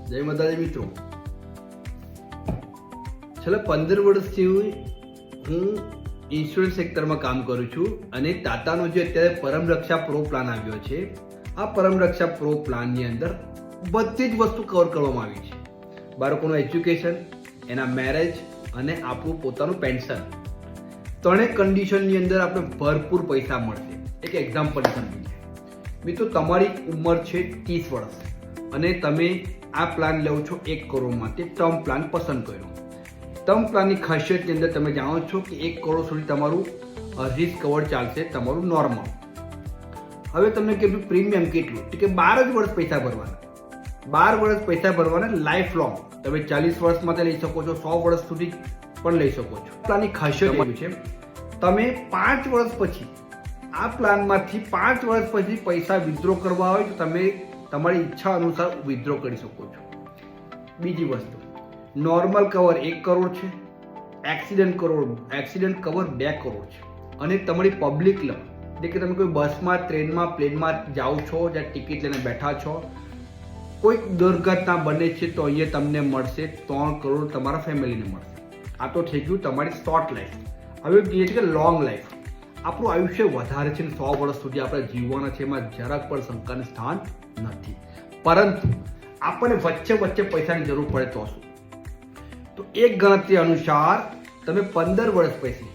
જય માતાજી મિત્રો, છેલ્લા 15 વર્ષથી હું ઇન્સ્યોરન્સ સેક્ટરમાં કામ કરું છું અને ટાટાનો જે અત્યારે પરમરક્ષા પ્રો પ્લાન આવ્યો છે, આ પરમરક્ષા પ્રો પ્લાનની અંદર બધી જ વસ્તુ કવર કરવામાં આવી છે. બાળકોનું એજ્યુકેશન, એના મેરેજ અને આપણું પોતાનું પેન્શન, ત્રણેય કન્ડિશનની અંદર આપણે ભરપૂર પૈસા મળશે. એક એક્ઝામ્પલ સમજીએ મિત્રો, તમારી ઉંમર છે 30 વર્ષ અને તમે આ પ્લાન લો છો 1 કરોડમાં, તે ટર્મ પ્લાન પસંદ કર્યો. ટર્મ પ્લાનની ખાસિયતની અંદર તમે જાણો છો કે 1 કરોડ સુધી તમારું રિસ્ક કવર ચાલશે, તમારું નોર્મલ. હવે તમને કેટલું પ્રીમિયમ કેટલું, કે 12 જ વર્ષ પૈસા ભરવાના. 12 વર્ષ પૈસા ભરવાના, લાઈફ લોંગ. તમે 40 વર્ષ માટે લઈ શકો છો, 100 વર્ષ સુધી પણ લઈ શકો છો. પ્લાનની ખાસિયત એવી છે, તમે 5 વર્ષ પછી આ પ્લાનમાંથી 5 વર્ષ પછી પૈસા વિથડ્રો કરવા હોય તો તમે તમારી ઈચ્છા અનુસાર વિથડ્રો કરી શકો છો. બીજી વસ્તુ, નોર્મલ કવર 1 કરોડ છે, એક્સિડન્ટ કવર 2 કરોડ છે. અને તમારી પબ્લિક લો, એટલે કે તમે કોઈ બસમાં, ટ્રેનમાં, પ્લેનમાં જાઓ છો, જ્યાં ટિકિટ લઈને બેઠા છો, કોઈક દુર્ઘટના બને છે તો અહીંયા તમને મળશે 3 કરોડ, તમારા ફેમિલીને મળશે. આ તો થઈ ગયું તમારી શોર્ટ લાઈફ. હવે કહીએ છીએ કે લોંગ લાઈફ. આપણું આયુષ્ય વધારે છે, 100 વર્ષ સુધી આપણે જીવવાના છે, એમાં જરાક પણ શંકાનું સ્થાન નથી. પરંતુ આપણને વચ્ચે પૈસાની જરૂર પડે તો શું? તો એક ગણતરી અનુસાર તમે 15 વર્ષ પછી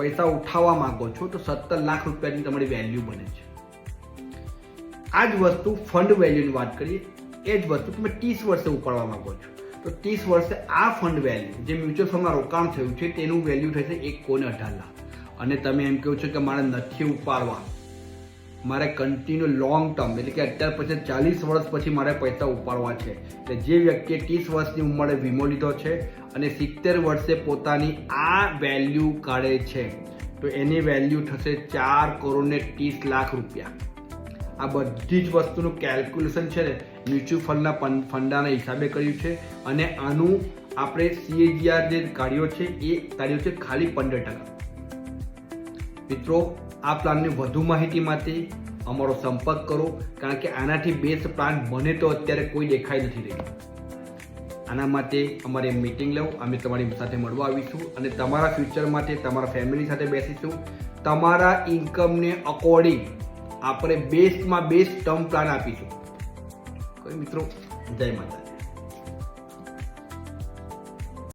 પૈસા ઉઠાવવા માંગો છો તો 17 લાખ રૂપિયાની તમારી વેલ્યુ બને છે. આ જ વસ્તુ ફંડ વેલ્યુની વાત કરીએ, એ જ વસ્તુ તમે 30 વર્ષે ઉપાડવા માંગો છો તો 30 વર્ષે આ ફંડ વેલ્યુ જે મ્યુચ્યુઅલ ફંડમાં રોકાણ થયું છે તેનું વેલ્યુ થશે 1.18 લાખ. અને તમે એમ કહો છો કે મારે નથી ઉપાડવા, મારે કન્ટિન્યુ લોંગ ટર્મ, એટલે કે અત્યાર પછી 40 વર્ષ પછી મારે પૈસા ઉપાડવા છે. એટલે જે વ્યક્તિએ 30 વર્ષની ઉંમરે વીમો લીધો છે અને 70 વર્ષે પોતાની આ વેલ્યુ કાઢે છે તો એની વેલ્યુ થશે 4.30 લાખ રૂપિયા. આ બધી જ વસ્તુનું કેલ્ક્યુલેશન છે ને મ્યુચ્યુઅલ ફંડના હિસાબે કર્યું છે. અને આનું આપણે CAGR જે કાઢ્યો છે એ કાઢ્યો છે ખાલી 15%. મિત્રો, આ પ્લાનની વધુ માહિતી માટે અમારો સંપર્ક કરો, કારણ કે આનાથી બેસ્ટ પ્લાન બને તો અત્યારે કોઈ દેખાઈ નથી રહ્યું. આના માટે અમારી મીટિંગ લો, અમે તમારી સાથે મળવા આવીશું અને તમારા ફ્યુચર માટે તમારા ફેમિલી સાથે બેસીશું. તમારા ઇન્કમને અકોર્ડિંગ આપણે બેસ્ટમાં બેસ્ટ ટર્મ પ્લાન આપીશું. મિત્રો, જય માતા.